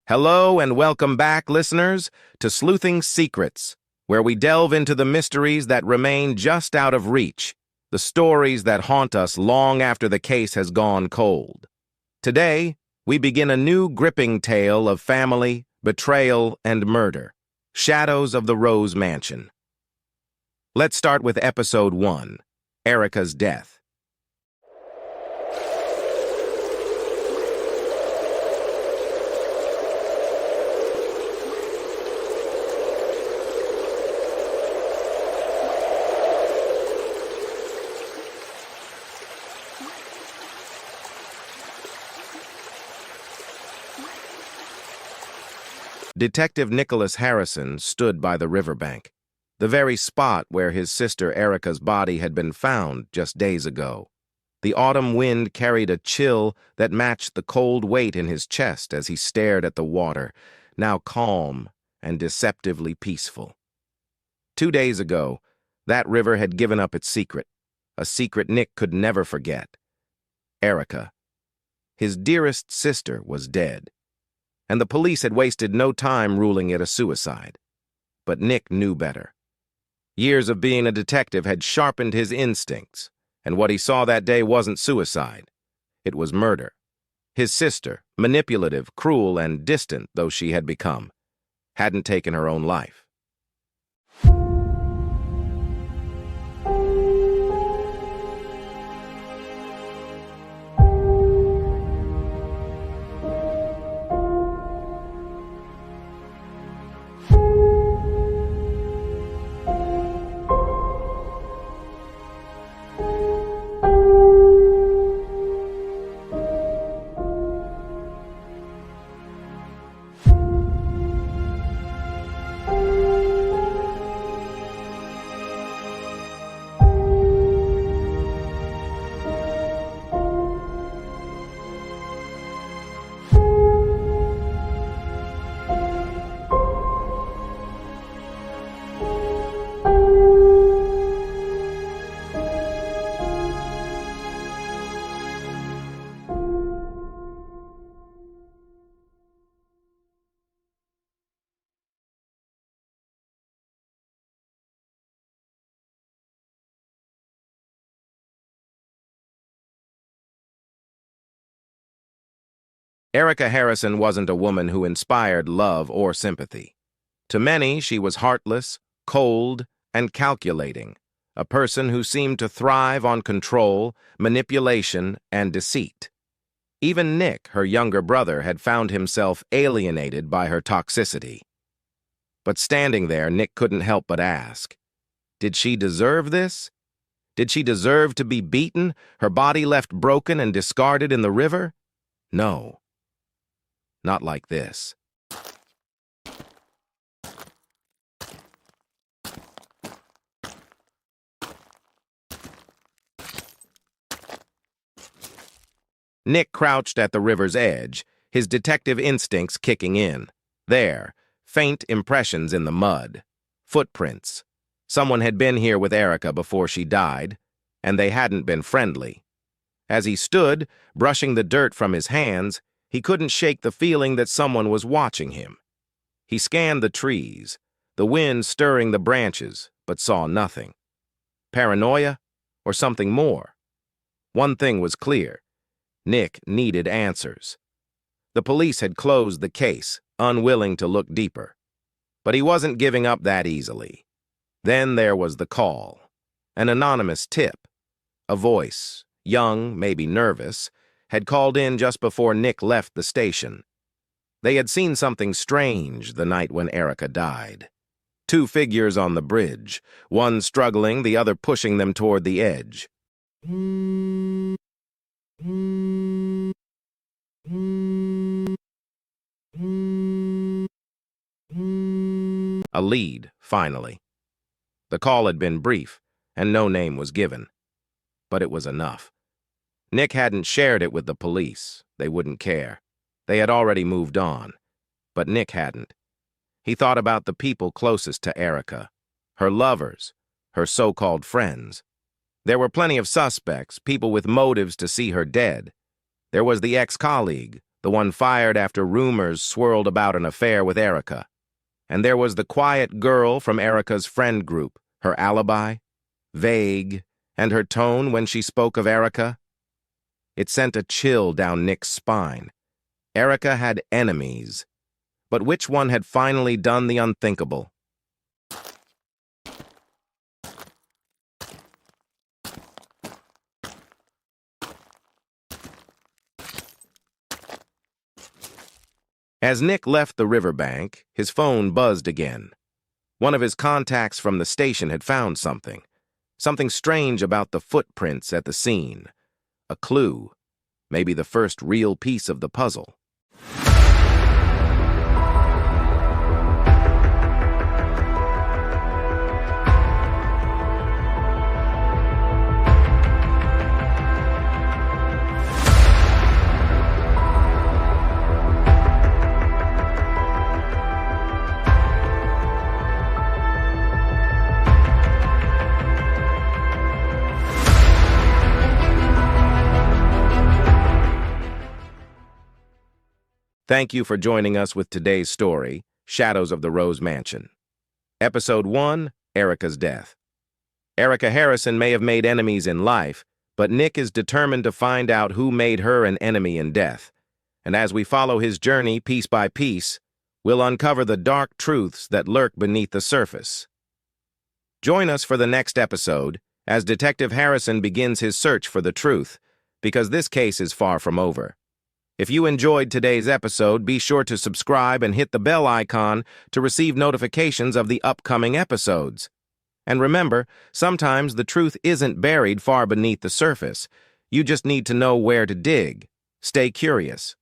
Hello and welcome back, listeners, to Sleuthing Secrets, where we delve into the mysteries that remain just out of reach, the stories that haunt us long after the case has gone cold. Today, we begin a new gripping tale of family, betrayal, and murder, Shadows of the Rose Mansion. Let's start with Episode 1, Erica's Death. Detective Nicholas Harrison stood by the riverbank, the very spot where his sister Erica's body had been found just days ago. The autumn wind carried a chill that matched the cold weight in his chest as he stared at the water, now calm and deceptively peaceful. 2 days ago, that river had given up its secret, a secret Nick could never forget. Erica, his dearest sister, was dead, and the police had wasted no time ruling it a suicide. But Nick knew better. Years of being a detective had sharpened his instincts, and what he saw that day wasn't suicide. It was murder. His sister, manipulative, cruel, and distant though she had become, hadn't taken her own life. Erica Harrison wasn't a woman who inspired love or sympathy. To many, she was heartless, cold, and calculating, a person who seemed to thrive on control, manipulation, and deceit. Even Nick, her younger brother, had found himself alienated by her toxicity. But standing there, Nick couldn't help but ask, did she deserve this? Did she deserve to be beaten, her body left broken and discarded in the river? No. Not like this. Nick crouched at the river's edge, his detective instincts kicking in. There, faint impressions in the mud. Footprints. Someone had been here with Erica before she died, and they hadn't been friendly. As he stood, brushing the dirt from his hands, he couldn't shake the feeling that someone was watching him. He scanned the trees, the wind stirring the branches, but saw nothing. Paranoia, or something more? One thing was clear. Nick needed answers. The police had closed the case, unwilling to look deeper. But he wasn't giving up that easily. Then there was the call. An anonymous tip. A voice, young, maybe nervous, had called in just before Nick left the station. They had seen something strange the night when Erica died. 2 figures on the bridge, one struggling, the other pushing them toward the edge. A lead, finally. The call had been brief, and no name was given. But it was enough. Nick hadn't shared it with the police. They wouldn't care. They had already moved on. But Nick hadn't. He thought about the people closest to Erica, her lovers, her so-called friends. There were plenty of suspects, people with motives to see her dead. There was the ex-colleague, the one fired after rumors swirled about an affair with Erica. And there was the quiet girl from Erica's friend group, her alibi, vague, and her tone when she spoke of Erica. It sent a chill down Nick's spine. Erica had enemies, but which one had finally done the unthinkable? As Nick left the riverbank, his phone buzzed again. One of his contacts from the station had found something strange about the footprints at the scene. A clue, maybe the first real piece of the puzzle. Thank you for joining us with today's story, Shadows of the Rose Mansion. Episode 1, Erica's Death. Erica Harrison may have made enemies in life, but Nick is determined to find out who made her an enemy in death. And as we follow his journey piece by piece, we'll uncover the dark truths that lurk beneath the surface. Join us for the next episode as Detective Harrison begins his search for the truth, because this case is far from over. If you enjoyed today's episode, be sure to subscribe and hit the bell icon to receive notifications of the upcoming episodes. And remember, sometimes the truth isn't buried far beneath the surface. You just need to know where to dig. Stay curious.